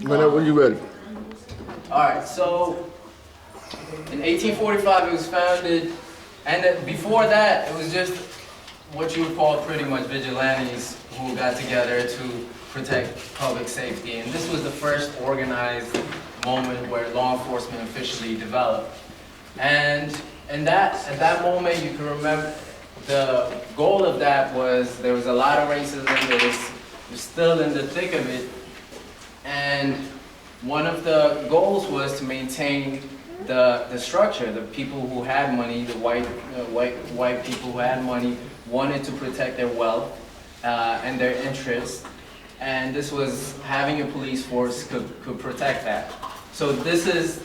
Whenever you're ready. All right, so in 1845 it was founded, and before that it was just what you would call pretty much vigilantes who got together to protect public safety. And this was the first organized moment where law enforcement officially developed. And at that moment, you can remember the goal of that was there was a lot of racism. It was still in the thick of it, and one of the goals was to maintain the structure. The people who had money, the white people who had money, wanted to protect their wealth and their interests, and this was having a police force could protect that. So this is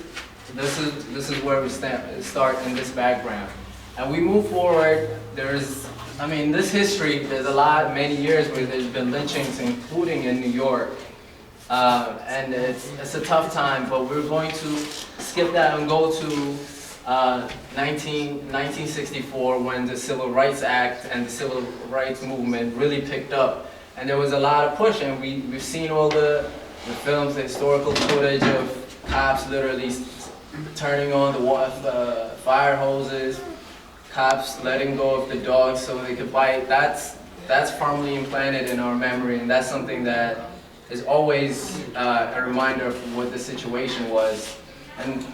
where we start in this background, and we move forward. This history. There's many years where there's been lynchings, including in New York. And it's a tough time, but we're going to skip that and go to 1964, when the Civil Rights Act and the Civil Rights Movement really picked up. And there was a lot of push, and we've seen all the films, the historical footage of cops literally turning on the fire hoses, cops letting go of the dogs so they could bite. That's firmly implanted in our memory, and that's something that is always a reminder of what the situation was, and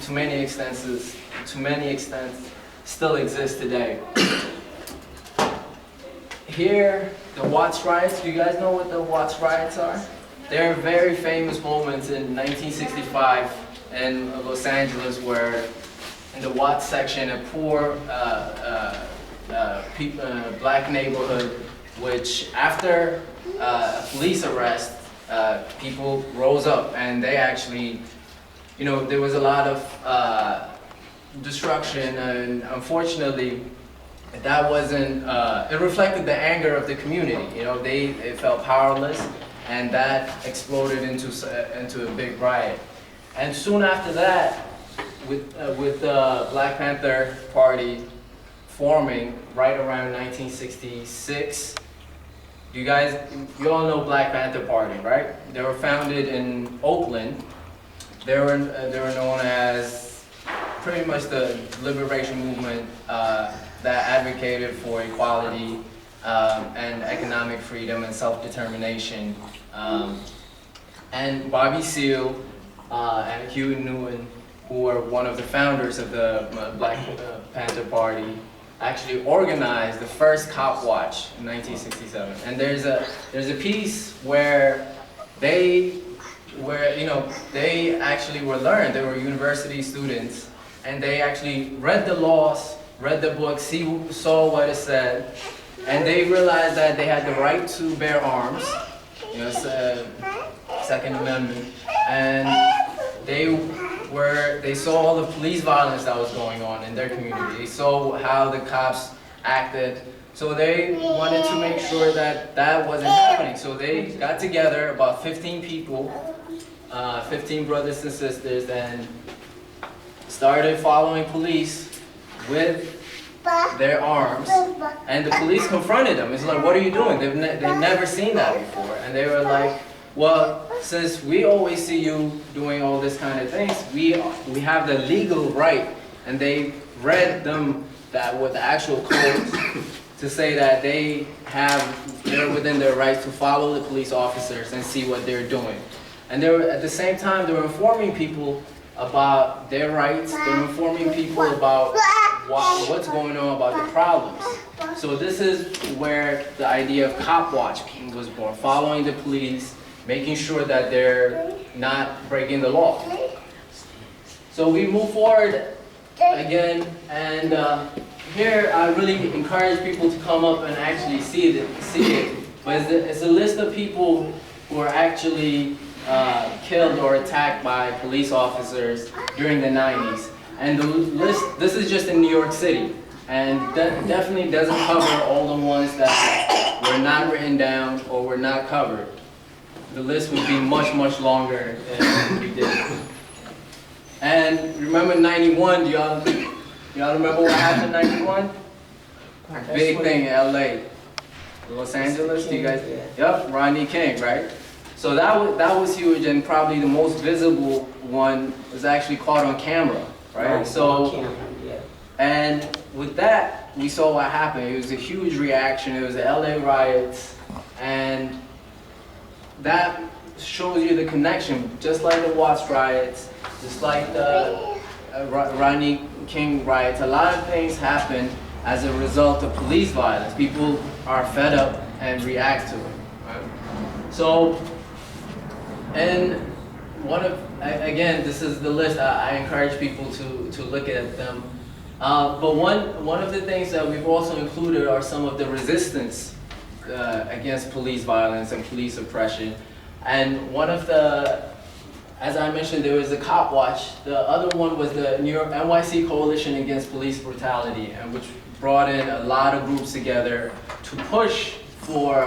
to many extents still exists today. Here, the Watts riots. Do you guys know what the Watts riots are? They're very famous moments in 1965 in Los Angeles, where in the Watts section, a poor black neighborhood, which after a police arrest, people rose up, and they actually, there was a lot of destruction, and unfortunately, that wasn't, it reflected the anger of the community. They felt powerless, and that exploded into a big riot. And soon after that, with the Black Panther Party forming right around 1966, you all know Black Panther Party, right? They were founded in Oakland. They were known as pretty much the liberation movement that advocated for equality and economic freedom and self-determination. And Bobby Seale and Huey Newton, who were one of the founders of the Black Panther Party, actually organized the first cop watch in 1967. And there's a piece where they actually were learned. They were university students, and they actually read the laws, read the book, saw what it said, and they realized that they had the right to bear arms, Second Amendment, and they saw all the police violence that was going on in their community. They saw how the cops acted. So they wanted to make sure that wasn't happening. So they got together, about 15 people, 15 brothers and sisters, and started following police with their arms. And the police confronted them. It's like, what are you doing? They've never seen that before. And they were like, well, since we always see you doing all this kind of things, we have the legal right. And they read them that with the actual codes to say that they're within their rights to follow the police officers and see what they're doing. And at the same time, they were informing people about their rights. They were informing people about what's going on, about the problems. So this is where the idea of cop watch was born, following the police, making sure that they're not breaking the law. So we move forward again, and here I really encourage people to come up and actually see it. But it's a list of people who are actually killed or attacked by police officers during the 90s. And the list, this is just in New York City, and that definitely doesn't cover all the ones that were not written down or were not covered. The list would be much, much longer than we did. And remember 91, do y'all remember what happened in 91? Big thing in LA. Los Angeles, do you guys? Yep, Rodney King, right? So that was huge, and probably the most visible one was actually caught on camera, right? So, and with that, we saw what happened. It was a huge reaction. It was the LA riots, and that shows you the connection, just like the Watts riots, just like the Rodney King riots. A lot of things happen as a result of police violence. People are fed up and react to it. Right? So, and again, this is the list. I encourage people to look at them. But one of the things that we've also included are some of the resistance against police violence and police oppression. And one of the, as I mentioned, there was the Cop Watch. The other one was the New York NYC Coalition Against Police Brutality, and which brought in a lot of groups together to push for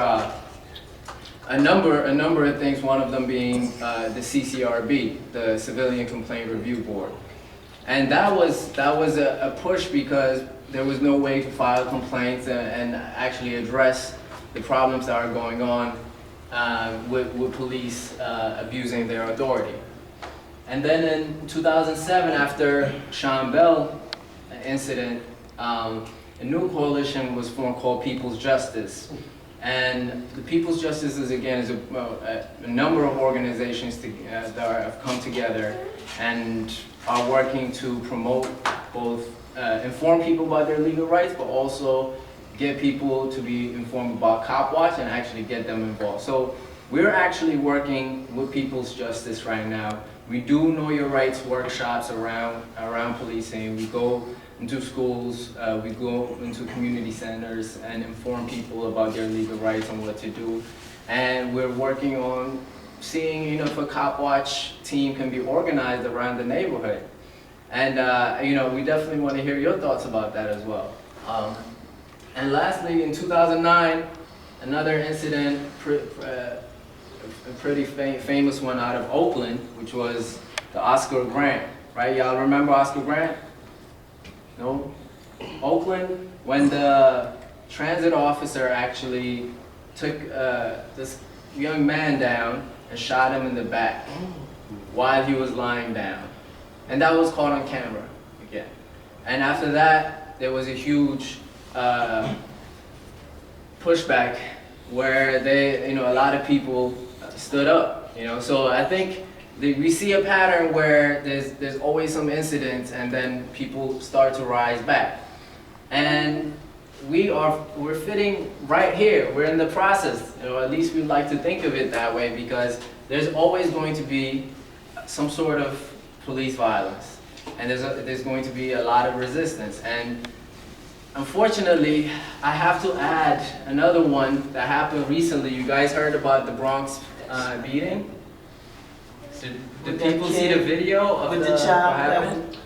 a number of things. One of them being the CCRB, the Civilian Complaint Review Board, and that was a push because there was no way to file complaints and actually address the problems that are going on with police abusing their authority. And then in 2007, after Sean Bell incident, a new coalition was formed called People's Justice. And the People's Justice is a number of organizations that have come together and are working to promote both, inform people about their legal rights, but also get people to be informed about Cop Watch and actually get them involved. So we're actually working with People's Justice right now. We do Know Your Rights workshops around policing. We go into schools, we go into community centers and inform people about their legal rights and what to do. And we're working on seeing, if a Cop Watch team can be organized around the neighborhood. And we definitely want to hear your thoughts about that as well. And lastly, in 2009, another incident, a pretty famous one out of Oakland, which was the Oscar Grant, right? Y'all remember Oscar Grant? No? Oakland, when the transit officer actually took this young man down and shot him in the back while he was lying down. And that was caught on camera again. And after that, there was a huge pushback where a lot of people stood up, So I think we see a pattern where there's always some incidents and then people start to rise back. And we're fitting right here. We're in the process, at least we like to think of it that way, because there's always going to be some sort of police violence, and there's going to be a lot of resistance. And unfortunately, I have to add another one that happened recently. You guys heard about the Bronx beating? Did people see the video of the child what happened?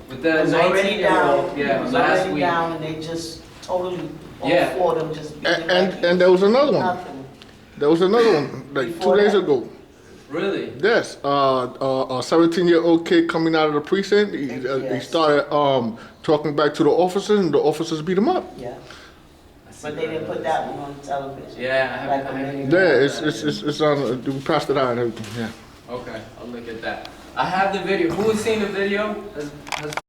With the 19-year-old, yeah, last week. Down, and they just totally Yeah. all them just beating And there was another one. nothing. There was another one, like Before 2 days that? ago. Really? Yes, a 17-year-old kid coming out of the precinct. He Yes. started talking back to the officers, and the officers beat him up. Yeah, but they didn't put that one on television. Yeah, I Like haven't. Yeah, it's on. We passed it out and everything. Yeah. Okay, I'll look at that. I have the video. Who has seen the video?